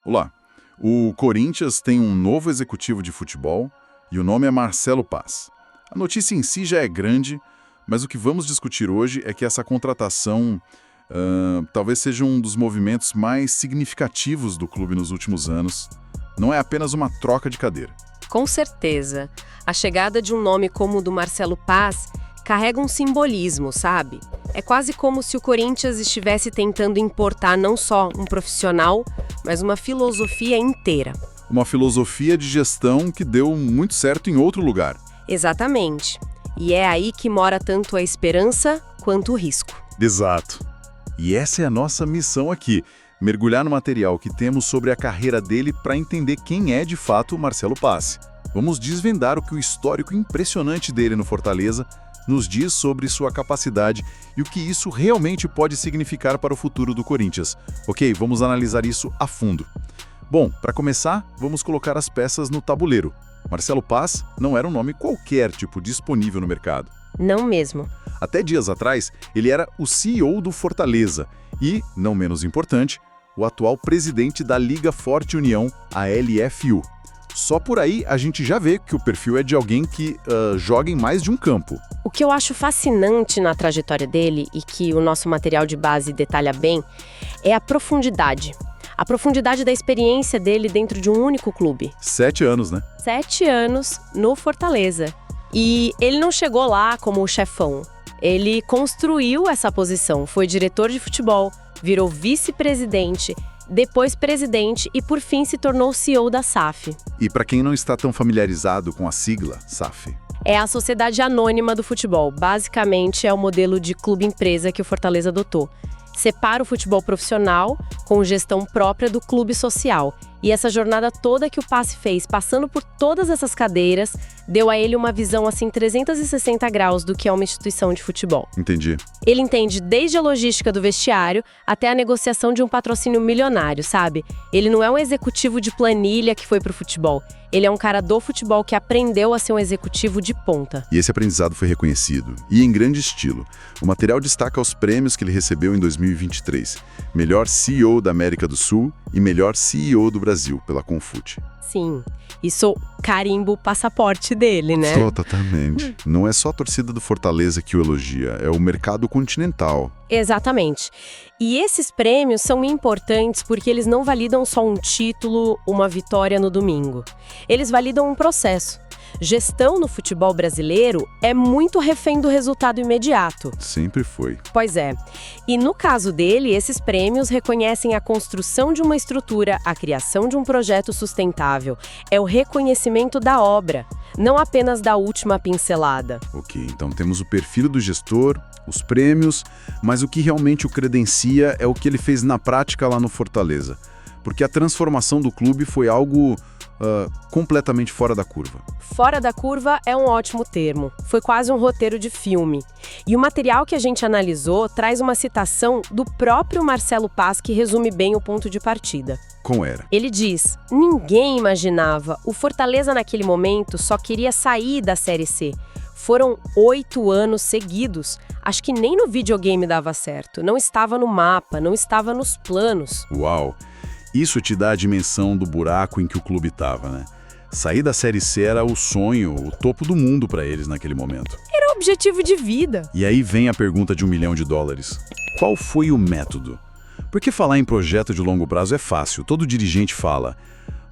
Olá, o Corinthians tem um novo executivo de futebol e o nome é Marcelo Paz. A notícia em si já é grande, mas o que vamos discutir hoje é que essa contratação talvez seja um dos movimentos mais significativos do clube nos últimos anos. Não é apenas uma troca de cadeira. Com certeza. A chegada de um nome como o do Marcelo Paz carrega um simbolismo, sabe? É quase como se o Corinthians estivesse tentando importar não só um profissional, mas uma filosofia inteira. Uma filosofia de gestão que deu muito certo em outro lugar. Exatamente. E é aí que mora tanto a esperança quanto o risco. Exato. E essa é a nossa missão aqui, mergulhar no material que temos sobre a carreira dele para entender quem é de fato o Marcelo Paz. Vamos desvendar o que o histórico impressionante dele no Fortaleza nos diz sobre sua capacidade e o que isso realmente pode significar para o futuro do Corinthians. Ok, vamos analisar isso a fundo. Bom, para começar, vamos colocar as peças no tabuleiro. Marcelo Paz não era um nome qualquer tipo disponível no mercado. Não mesmo. Até dias atrás, ele era o CEO do Fortaleza e, não menos importante, o atual presidente da Liga Forte União, a LFU. Só por aí a gente já vê que o perfil é de alguém que joga em mais de um campo. O que eu acho fascinante na trajetória dele e que o nosso material de base detalha bem é a profundidade. A profundidade da experiência dele dentro de um único clube. 7 anos, né? 7 anos no Fortaleza. E ele não chegou lá como o chefão. Ele construiu essa posição, foi diretor de futebol, virou vice-presidente, depois presidente e, por fim, se tornou CEO da SAF. E para quem não está tão familiarizado com a sigla, SAF. É a Sociedade Anônima do Futebol. Basicamente, é o modelo de clube-empresa que o Fortaleza adotou. Separa o futebol profissional com gestão própria do clube social. E essa jornada toda que o Paz fez, passando por todas essas cadeiras, deu a ele uma visão assim 360 graus do que é uma instituição de futebol. Entendi. Ele entende desde a logística do vestiário até a negociação de um patrocínio milionário, sabe? Ele não é um executivo de planilha que foi pro futebol. Ele é um cara do futebol que aprendeu a ser um executivo de ponta. E esse aprendizado foi reconhecido, e em grande estilo. O material destaca os prêmios que ele recebeu em 2023. Melhor CEO da América do Sul e melhor CEO do Brasil, pela Confute. Sim, isso carimbo passaporte dele, né? Totalmente. Não é só a torcida do Fortaleza que o elogia, é o mercado continental. Exatamente. E esses prêmios são importantes porque eles não validam só um título, uma vitória no domingo. Eles validam um processo. Gestão no futebol brasileiro é muito refém do resultado imediato. Sempre foi. Pois é. E no caso dele, esses prêmios reconhecem a construção de uma estrutura, a criação de um projeto sustentável. É o reconhecimento da obra, não apenas da última pincelada. Ok, então temos o perfil do gestor, os prêmios, mas o que realmente o credencia é o que ele fez na prática lá no Fortaleza. Porque a transformação do clube foi algo completamente fora da curva. Fora da curva é um ótimo termo. Foi quase um roteiro de filme. E o material que a gente analisou traz uma citação do próprio Marcelo Paz que resume bem o ponto de partida. Como era? Ele diz: ninguém imaginava. O Fortaleza naquele momento só queria sair da Série C. Foram 8 anos seguidos. Acho que nem no videogame dava certo. Não estava no mapa, não estava nos planos. Uau! Isso te dá a dimensão do buraco em que o clube estava, né? Sair da Série C era o sonho, o topo do mundo para eles naquele momento. Era o objetivo de vida. E aí vem a pergunta de $1 milhão. Qual foi o método? Porque falar em projeto de longo prazo é fácil, todo dirigente fala.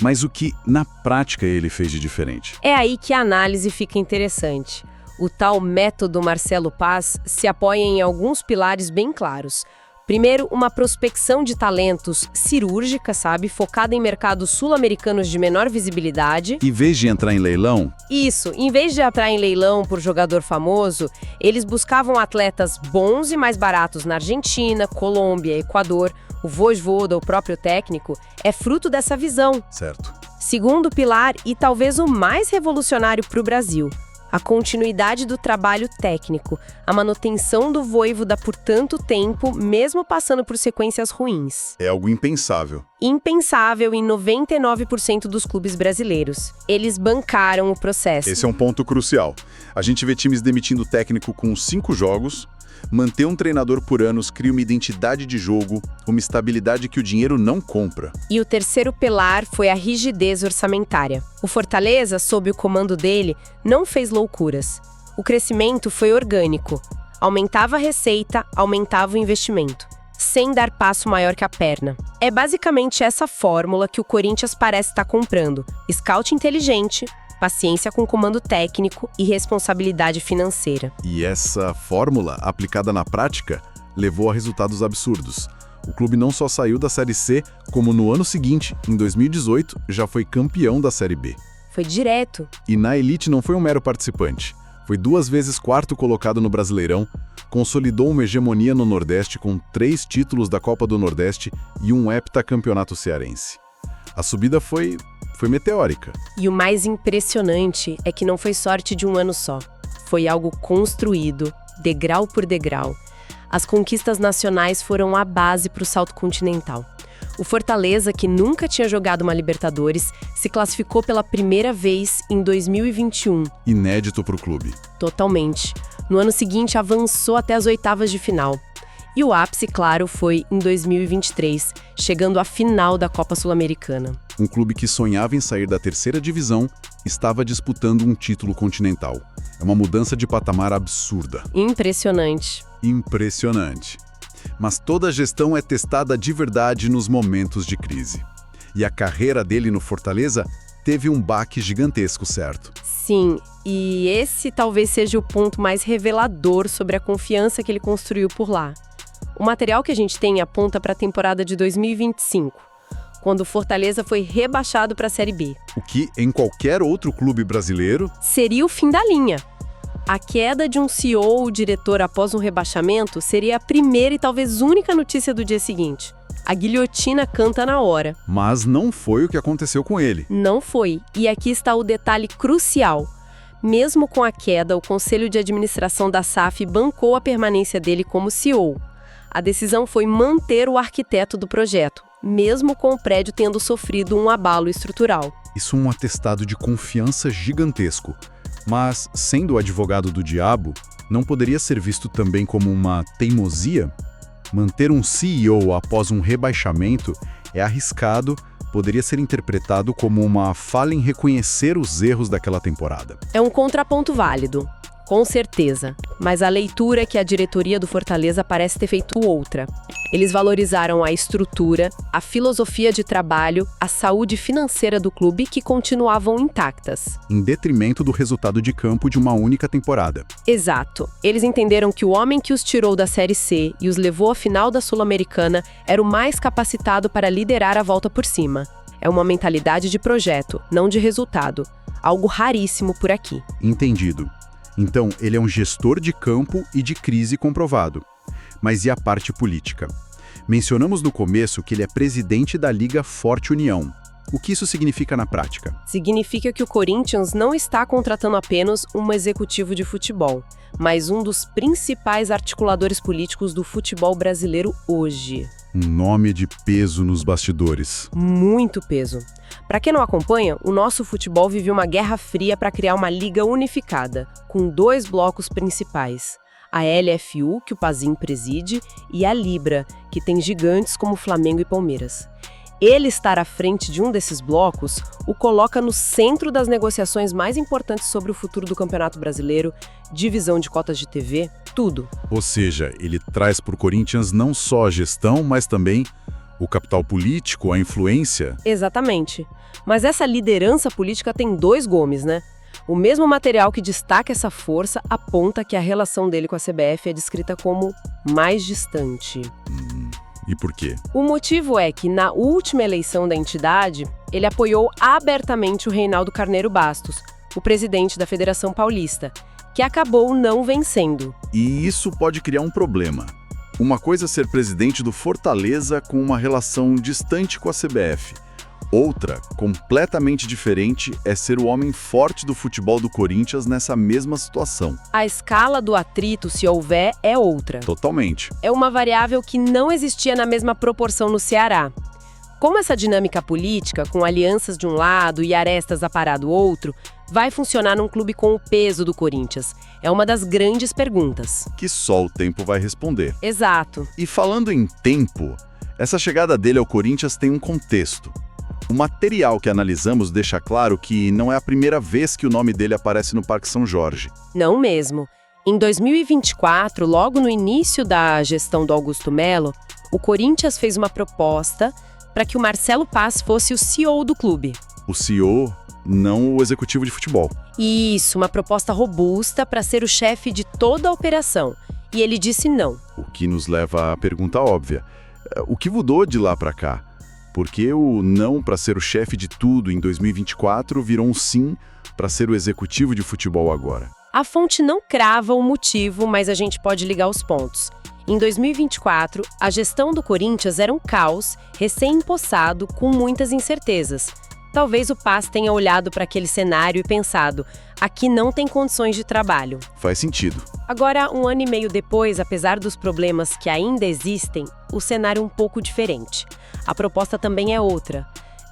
Mas o que, na prática, ele fez de diferente? É aí que a análise fica interessante. O tal método Marcelo Paz se apoia em alguns pilares bem claros. Primeiro, uma prospecção de talentos cirúrgica, sabe? Focada em mercados sul-americanos de menor visibilidade. Em vez de entrar em leilão? Isso, em vez de entrar em leilão por jogador famoso, eles buscavam atletas bons e mais baratos na Argentina, Colômbia, Equador. O Vojvoda, o próprio técnico, é fruto dessa visão. Certo. Segundo pilar, e talvez o mais revolucionário para o Brasil, a continuidade do trabalho técnico, a manutenção do Vojvoda por tanto tempo, mesmo passando por sequências ruins. É algo impensável. Impensável em 99% dos clubes brasileiros. Eles bancaram o processo. Esse é um ponto crucial. A gente vê times demitindo o técnico com 5 jogos. Manter um treinador por anos cria uma identidade de jogo, uma estabilidade que o dinheiro não compra. E o terceiro pilar foi a rigidez orçamentária. O Fortaleza, sob o comando dele, não fez loucuras. O crescimento foi orgânico. Aumentava a receita, aumentava o investimento, sem dar passo maior que a perna. É basicamente essa fórmula que o Corinthians parece estar comprando. Scout inteligente, paciência com comando técnico e responsabilidade financeira. E essa fórmula, aplicada na prática, levou a resultados absurdos. O clube não só saiu da Série C, como no ano seguinte, em 2018, já foi campeão da Série B. Foi direto. E na elite não foi um mero participante. Foi 2 vezes quarto colocado no Brasileirão, consolidou uma hegemonia no Nordeste com 3 títulos da Copa do Nordeste e um heptacampeonato cearense. A subida foi meteórica. E o mais impressionante é que não foi sorte de um ano só. Foi algo construído, degrau por degrau. As conquistas nacionais foram a base para o salto continental. O Fortaleza, que nunca tinha jogado uma Libertadores, se classificou pela primeira vez em 2021. Inédito para o clube. Totalmente. No ano seguinte, avançou até as oitavas de final. E o ápice, claro, foi em 2023, chegando à final da Copa Sul-Americana. Um clube que sonhava em sair da terceira divisão estava disputando um título continental. É uma mudança de patamar absurda. Impressionante. Impressionante. Mas toda gestão é testada de verdade nos momentos de crise. E a carreira dele no Fortaleza teve um baque gigantesco, certo? Sim, e esse talvez seja o ponto mais revelador sobre a confiança que ele construiu por lá. O material que a gente tem aponta para a temporada de 2025, quando o Fortaleza foi rebaixado para a Série B. O que, em qualquer outro clube brasileiro, seria o fim da linha. A queda de um CEO ou diretor após um rebaixamento seria a primeira e talvez única notícia do dia seguinte. A guilhotina canta na hora. Mas não foi o que aconteceu com ele. Não foi. E aqui está o detalhe crucial. Mesmo com a queda, o Conselho de Administração da SAF bancou a permanência dele como CEO. A decisão foi manter o arquiteto do projeto, mesmo com o prédio tendo sofrido um abalo estrutural. Isso é um atestado de confiança gigantesco. Mas, sendo o advogado do diabo, não poderia ser visto também como uma teimosia? Manter um CEO após um rebaixamento é arriscado, poderia ser interpretado como uma falha em reconhecer os erros daquela temporada. É um contraponto válido, com certeza, mas a leitura que a diretoria do Fortaleza parece ter feito outra. Eles valorizaram a estrutura, a filosofia de trabalho, a saúde financeira do clube que continuavam intactas. Em detrimento do resultado de campo de uma única temporada. Exato. Eles entenderam que o homem que os tirou da Série C e os levou à final da Sul-Americana era o mais capacitado para liderar a volta por cima. É uma mentalidade de projeto, não de resultado. Algo raríssimo por aqui. Entendido. Então, ele é um gestor de campo e de crise comprovado. Mas e a parte política? Mencionamos no começo que ele é presidente da Liga Forte União. O que isso significa na prática? Significa que o Corinthians não está contratando apenas um executivo de futebol, mas um dos principais articuladores políticos do futebol brasileiro hoje. Um nome de peso nos bastidores. Muito peso. Para quem não acompanha, o nosso futebol vive uma guerra fria para criar uma liga unificada, com 2 blocos principais. A LFU, que o Pazin preside, e a Libra, que tem gigantes como Flamengo e Palmeiras. Ele estar à frente de um desses blocos o coloca no centro das negociações mais importantes sobre o futuro do Campeonato Brasileiro, divisão de cotas de TV, tudo. Ou seja, ele traz para o Corinthians não só a gestão, mas também o capital político, a influência. Exatamente. Mas essa liderança política tem 2 gumes, né? O mesmo material que destaca essa força aponta que a relação dele com a CBF é descrita como mais distante. E por quê? O motivo é que, na última eleição da entidade, ele apoiou abertamente o Reinaldo Carneiro Bastos, o presidente da Federação Paulista, que acabou não vencendo. E isso pode criar um problema. Uma coisa é ser presidente do Fortaleza com uma relação distante com a CBF. Outra, completamente diferente, é ser o homem forte do futebol do Corinthians nessa mesma situação. A escala do atrito, se houver, é outra. Totalmente. É uma variável que não existia na mesma proporção no Ceará. Como essa dinâmica política, com alianças de um lado e arestas a parar do outro, vai funcionar num clube com o peso do Corinthians? É uma das grandes perguntas. Que só o tempo vai responder. Exato. E falando em tempo, essa chegada dele ao Corinthians tem um contexto. O material que analisamos deixa claro que não é a primeira vez que o nome dele aparece no Parque São Jorge. Não mesmo. Em 2024, logo no início da gestão do Augusto Melo, o Corinthians fez uma proposta para que o Marcelo Paz fosse o CEO do clube. O CEO, não o executivo de futebol. Isso, uma proposta robusta para ser o chefe de toda a operação. E ele disse não. O que nos leva à pergunta óbvia. O que mudou de lá para cá? Por que o não para ser o chefe de tudo em 2024 virou um sim para ser o executivo de futebol agora? A fonte não crava o motivo, mas a gente pode ligar os pontos. Em 2024, a gestão do Corinthians era um caos, recém-empossado, com muitas incertezas. Talvez o Paz tenha olhado para aquele cenário e pensado, aqui não tem condições de trabalho. Faz sentido. Agora, 1 ano e meio depois, apesar dos problemas que ainda existem, o cenário é um pouco diferente. A proposta também é outra.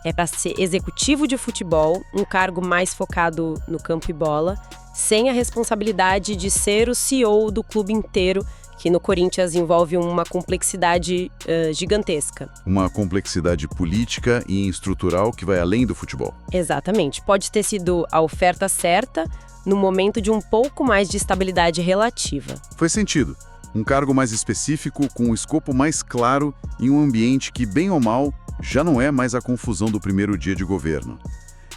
É para ser executivo de futebol, um cargo mais focado no campo e bola, sem a responsabilidade de ser o CEO do clube inteiro, que no Corinthians envolve uma complexidade gigantesca. Uma complexidade política e estrutural que vai além do futebol. Exatamente. Pode ter sido a oferta certa no momento de um pouco mais de estabilidade relativa. Faz sentido. Um cargo mais específico, com um escopo mais claro, em um ambiente que, bem ou mal, já não é mais a confusão do primeiro dia de governo.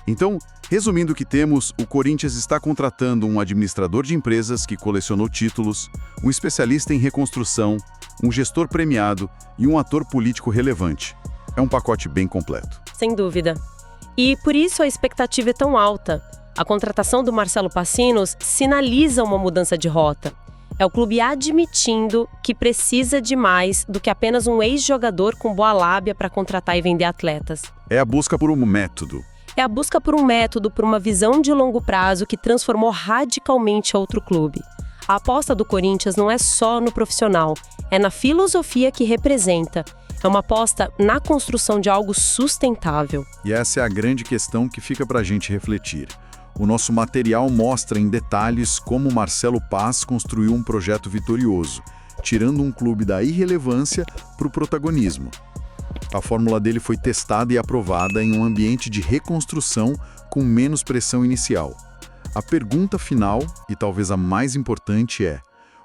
Então, resumindo o que temos, o Corinthians está contratando um administrador de empresas que colecionou títulos, um especialista em reconstrução, um gestor premiado e um ator político relevante. É um pacote bem completo. Sem dúvida. E por isso a expectativa é tão alta. A contratação do Marcelo Pacinos sinaliza uma mudança de rota. É o clube admitindo que precisa de mais do que apenas um ex-jogador com boa lábia para contratar e vender atletas. É a busca por um método. É a busca por um método, por uma visão de longo prazo que transformou radicalmente outro clube. A aposta do Corinthians não é só no profissional, é na filosofia que representa. É uma aposta na construção de algo sustentável. E essa é a grande questão que fica para a gente refletir. O nosso material mostra em detalhes como Marcelo Paz construiu um projeto vitorioso, tirando um clube da irrelevância para o protagonismo. A fórmula dele foi testada e aprovada em um ambiente de reconstrução com menos pressão inicial. A pergunta final, e talvez a mais importante, é: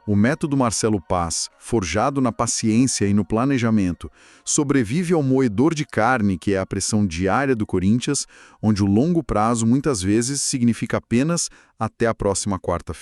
o método Marcelo Paz, forjado na paciência e no planejamento, sobrevive ao moedor de carne que é a pressão diária do Corinthians, onde o longo prazo muitas vezes significa apenas até a próxima quarta-feira?